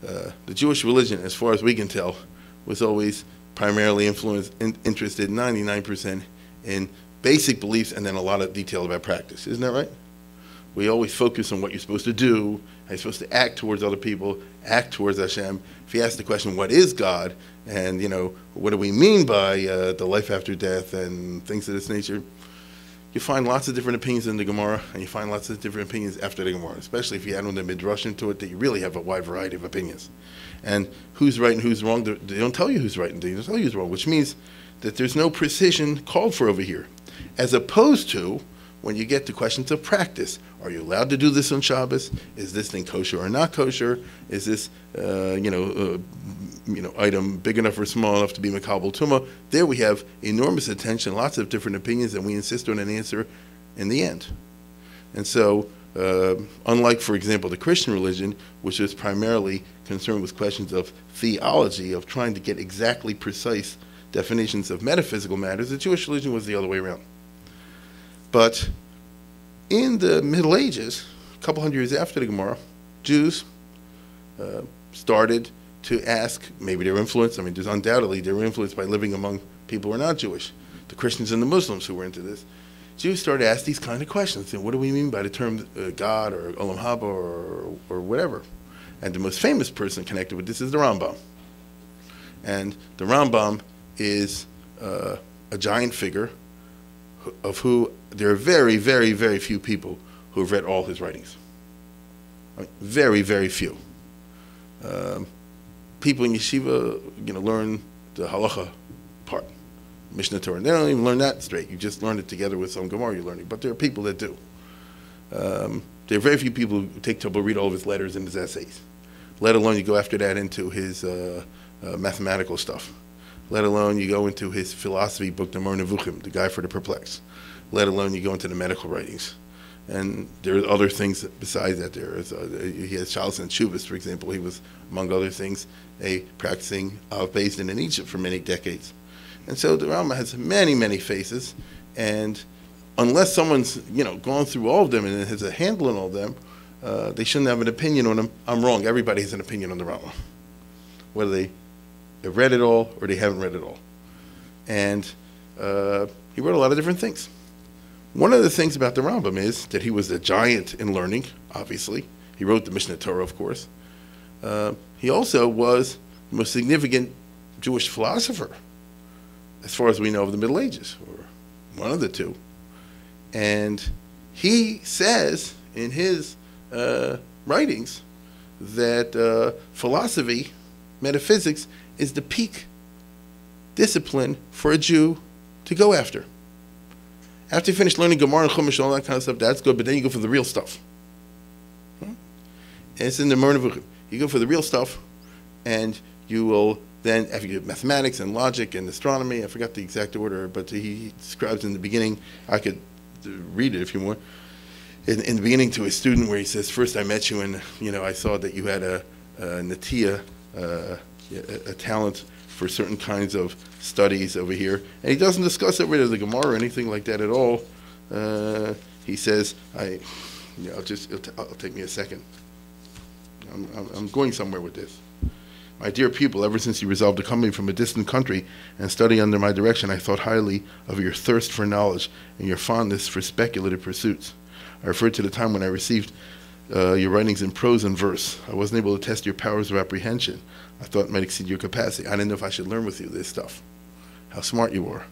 the Jewish religion, as far as we can tell, was always primarily interested 99% in basic beliefs and then a lot of detail about practice. Isn't that right? We always focus on what you're supposed to do, how you're supposed to act towards other people, act towards Hashem. If you ask the question, what is God? And, what do we mean by the life after death and things of this nature? You find lots of different opinions in the Gemara, and you find lots of different opinions after the Gemara, especially if you add on the Midrash into it, that you really have a wide variety of opinions. And who's right and who's wrong, they don't tell you who's right and they don't tell you who's wrong, which means that there's no precision called for over here. As opposed to when you get to questions of practice. Are you allowed to do this on Shabbos? Is this thing kosher or not kosher? Is this, item big enough or small enough to be Makabel Tumah? There we have enormous attention, lots of different opinions, and we insist on an answer in the end. And so, unlike, for example, the Christian religion, which is primarily concerned with questions of theology, of trying to get exactly precise definitions of metaphysical matters, the Jewish religion was the other way around. But in the Middle Ages, a couple hundred years after the Gemara, Jews started to ask, maybe they were influenced, there's undoubtedly they were influenced by living among people who are not Jewish, the Christians and the Muslims who were into this. Jews started to ask these kind of questions. What do we mean by the term God or Olam Haba or whatever? And the most famous person connected with this is the Rambam. And the Rambam is a giant figure of who there are very, very, very few people who have read all his writings. Very, very few. People in Yeshiva, learn the halacha part, Mishnah Torah. They don't even learn that straight. You just learn it together with some Gemara you're learning. But there are people that do. There are very few people who take trouble to read all of his letters and his essays, let alone you go after that into his mathematical stuff. Let alone you go into his philosophy book, the Mor Nevuchim, the Guide for the Perplexed. Let alone you go into the medical writings. And there are other things besides that. He has Shalos and Shuvas, for example. He was, among other things, a practicing Beis Din in Egypt for many decades. And so the Rambam has many, many faces. And unless someone's gone through all of them and has a handle on all of them, they shouldn't have an opinion on them. I'm wrong. Everybody has an opinion on the Rambam, whether they have read it all or they haven't read it all. And he wrote a lot of different things. One of the things about the Rambam is that he was a giant in learning, obviously. He wrote the Mishnah Torah, of course. He also was the most significant Jewish philosopher, as far as we know, of the Middle Ages, or one of the two. And he says in his writings that philosophy, metaphysics, is the peak discipline for a Jew to go after. After you finish learning Gemara and Chumash and all that kind of stuff, that's good, but then you go for the real stuff. And it's in the Mor Nevuchim. You go for the real stuff, and you will then, after you do mathematics and logic and astronomy, I forgot the exact order, but he describes in the beginning, I could read it if you want, in the beginning to a student where he says, first I met you and, I saw that you had a natiya, a talent for certain kinds of studies over here. And he doesn't discuss it with the Gemara or anything like that at all. He says, it'll take me a second. I'm going somewhere with this. My dear people, ever since you resolved to come from a distant country and study under my direction, I thought highly of your thirst for knowledge and your fondness for speculative pursuits. I referred to the time when I received your writings in prose and verse. I wasn't able to test your powers of apprehension. I thought it might exceed your capacity. I didn't know if I should learn with you this stuff, how smart you are.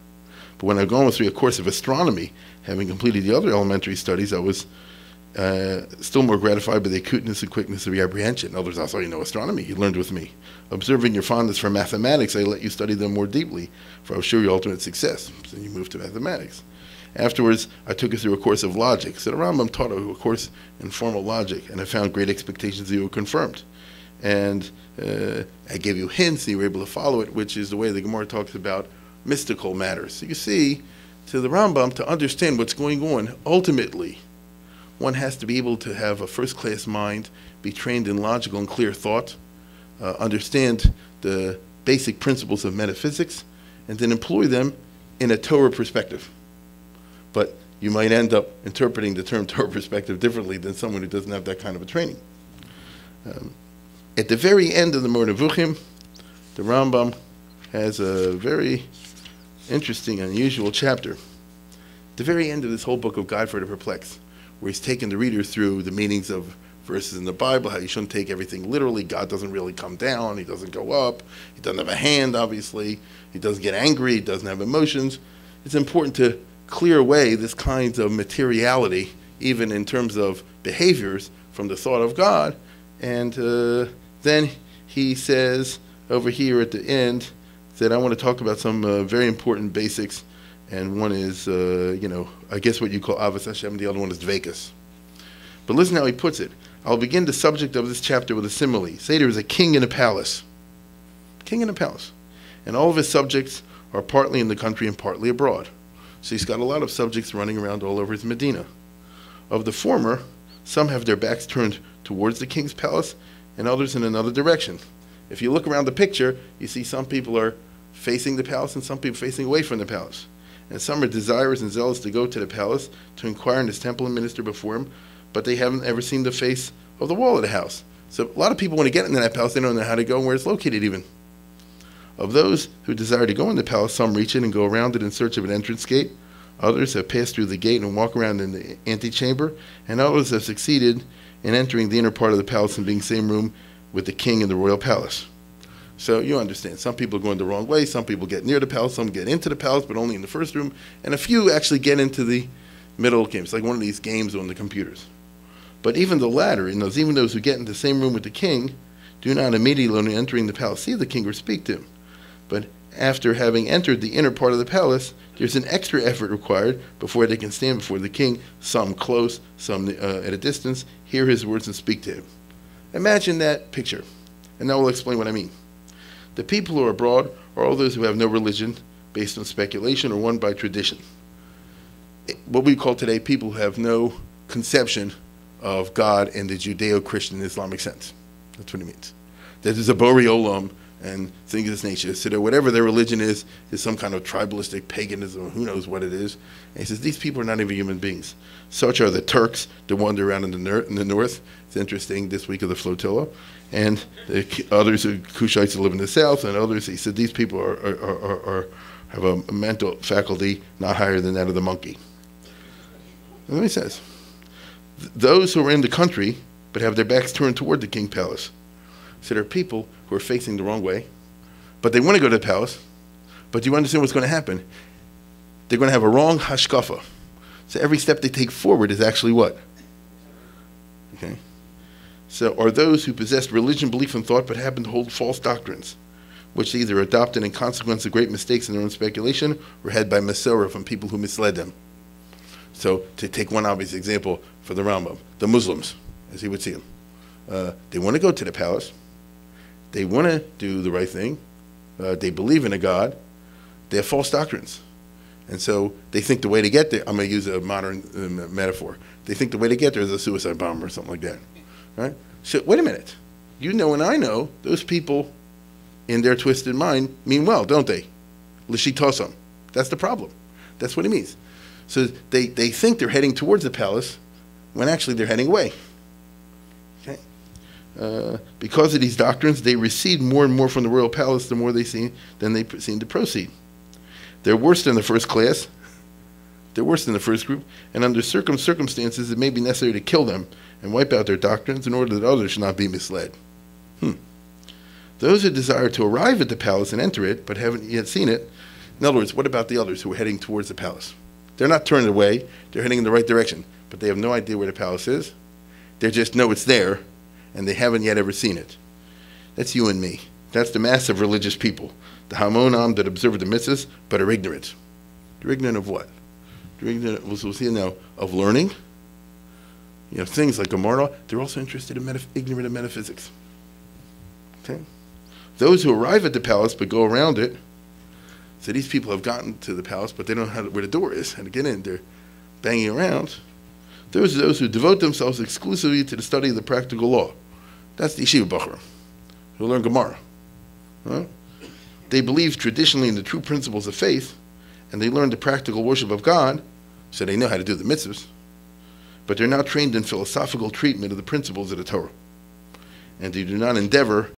But when I've gone through a course of astronomy, having completed the other elementary studies, I was still more gratified by the acuteness and quickness of your apprehension. In other words, I saw you know astronomy. You learned with me. Observing your fondness for mathematics, I let you study them more deeply, for I was sure your ultimate success. So you moved to mathematics. Afterwards, I took you through a course of logic. So the Rambam taught a course in formal logic, and I found great expectations that you were confirmed. And I gave you hints, and you were able to follow it, which is the way the Gemara talks about mystical matters. So you see, to the Rambam, to understand what's going on, ultimately, one has to be able to have a first-class mind, be trained in logical and clear thought, understand the basic principles of metaphysics, and then employ them in a Torah perspective. But you might end up interpreting the term Torah perspective differently than someone who doesn't have that kind of a training. At the very end of the Moreh Nevuchim, the Rambam has a very interesting, unusual chapter. At the very end of this whole book of Guide for the Perplexed, where he's taken the reader through the meanings of verses in the Bible, how you shouldn't take everything literally. God doesn't really come down. He doesn't go up. He doesn't have a hand, obviously. He doesn't get angry. He doesn't have emotions. It's important to clear away this kind of materiality, even in terms of behaviors, from the thought of God. And then he says over here at the end that I want to talk about some very important basics. And one is, I guess what you call Avos Hashem. The other one is Dvekas. But listen how he puts it. I'll begin the subject of this chapter with a simile. Say there is a king in a palace. King in a palace. And all of his subjects are partly in the country and partly abroad. So he's got a lot of subjects running around all over his Medina. Of the former, some have their backs turned towards the king's palace and others in another direction. If you look around the picture, you see some people are facing the palace and some people facing away from the palace. And some are desirous and zealous to go to the palace to inquire in his temple and minister before him, but they haven't ever seen the face of the wall of the house. So a lot of people want to get into that palace, they don't know how to go and where it's located even. Of those who desire to go in the palace, some reach it and go around it in search of an entrance gate. Others have passed through the gate and walk around in the antechamber, and others have succeeded in entering the inner part of the palace and being same room with the king in the royal palace. So you understand, some people are going the wrong way, some people get near the palace, some get into the palace, but only in the first room, and a few actually get into the middle games, like one of these games on the computers. But even the latter, even those who get into the same room with the king, do not immediately on entering the palace see the king or speak to him. But after having entered the inner part of the palace, there's an extra effort required before they can stand before the king, some close, some at a distance, hear his words and speak to him. Imagine that picture, and now we'll explain what I mean. The people who are abroad are all those who have no religion based on speculation or one by tradition. What we call today people who have no conception of God in the Judeo-Christian Islamic sense. That's what it means. That there's a Borei Olam and things of this nature. So that whatever their religion is some kind of tribalistic paganism, who knows what it is. And he says, these people are not even human beings. Such are the Turks that wander around in the north. It's interesting, this week of the flotilla. And the others, Cushites that live in the south, and others, he said, these people have a mental faculty not higher than that of the monkey. And then he says, those who are in the country but have their backs turned toward the king's palace. So there are people who are facing the wrong way, but they want to go to the palace. But do you understand what's going to happen? They're going to have a wrong hashkafa. So every step they take forward is actually what? Okay. So are those who possess religion, belief, and thought but happen to hold false doctrines, which they either adopted in consequence of great mistakes in their own speculation or had by Masorah from people who misled them. So to take one obvious example for the Rambam, the Muslims, as he would see them, they want to go to the palace. They want to do the right thing. They believe in a God. They have false doctrines. And so they think the way to get there, I'm going to use a modern metaphor. They think the way to get there is a suicide bomber or something like that. Right? So wait a minute. You know and I know those people in their twisted mind mean well, don't they? L'shitosam. That's the problem. That's what it means. So they think they're heading towards the palace when actually they're heading away. Okay? Because of these doctrines, they recede more and more from the royal palace the more they seem to proceed. They're worse than the first class. They're worse than the first group. And under circumstances, it may be necessary to kill them and wipe out their doctrines in order that others should not be misled. Those who desire to arrive at the palace and enter it, but haven't yet seen it, in other words, what about the others who are heading towards the palace? They're not turned away. They're heading in the right direction, but they have no idea where the palace is. They just know it's there, and they haven't yet ever seen it. That's you and me. That's the mass of religious people, the hamonam that observe the mitzvahs, but are ignorant. They're ignorant of what? They're ignorant, we'll see now, of learning. Things like Gemara. They're also interested in ignorant of metaphysics. Okay? Those who arrive at the palace but go around it, so these people have gotten to the palace, but they don't know where the door is, how to get in. They're banging around. Those are those who devote themselves exclusively to the study of the practical law. That's the Yeshiva Bachar, who learn Gemara. Right? They believe traditionally in the true principles of faith, and they learn the practical worship of God, so they know how to do the mitzvahs, but they're not trained in philosophical treatment of the principles of the Torah. and they do not endeavor